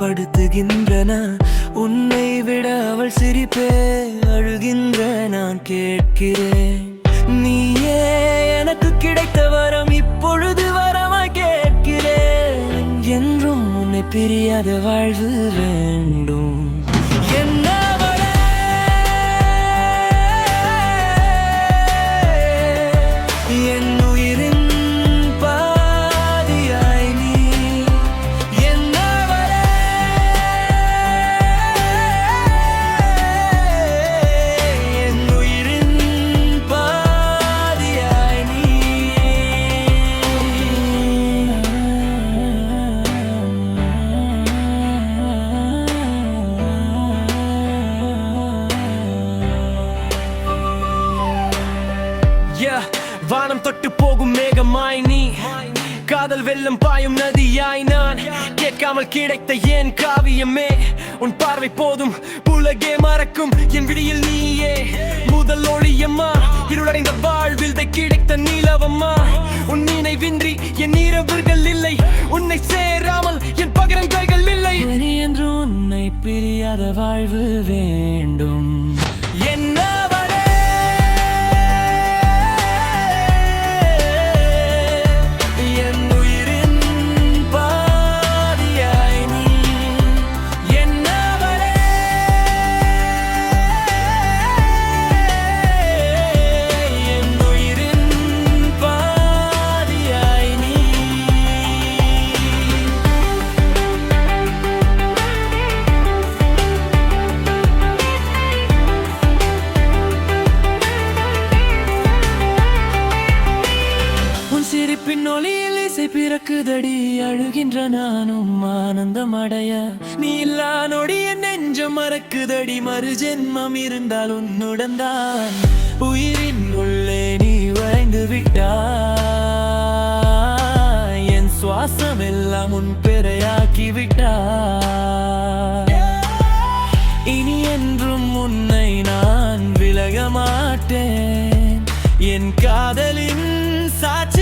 படுத்துகின்றன. உன்னை விட அவள் சிரிப்பே அழுகின்ற நான் கேட்கிறேன். நீயே எனக்கு கிடைத்த வரம், இப்பொழுது வரமாய் கேட்கிறேன். என்றும் உன்னை பிரியாத வாழ்வு வேண்டும். வானம் தொட்டு போகும் மேகமாய் நீ, காதல் வெள்ளம் பாயும் நதியாய் நான். கேட்காமல் கிடைத்த என் காவியமே, உன் பார்வை போதும் உலகே மறக்கும் என் விடியில் நீயே முதல் ஒளியம்மா. இருளடைந்த வாழ்வில் கிடைத்த நீலவம்மா. உன் நினைவின்றி என் இரவுகள் இல்லை, உன்னை சேராமல் என் பகரம் கைகள் இல்லை. என்று உன்னை பிரியாத வாழ்வு வேண்டும். என்ன பின்னொலியில் இசை பிறக்குதடி, அழுகின்ற நானும் ஆனந்தம் அடைய. நீ இல்லா நொடி என் நெஞ்சம் மறக்குதடி, மறு ஜென்மம் இருந்தால் உன்னுடன் தான். உயிரின் உள்ளே நீ வளைந்து விட்டாய், என் சுவாசம் எல்லாம் உன் பெறையாக்கி விட்டாய். இனி என்றும் உன்னை நான் விலக மாட்டேன், என் காதலின் சாட்சி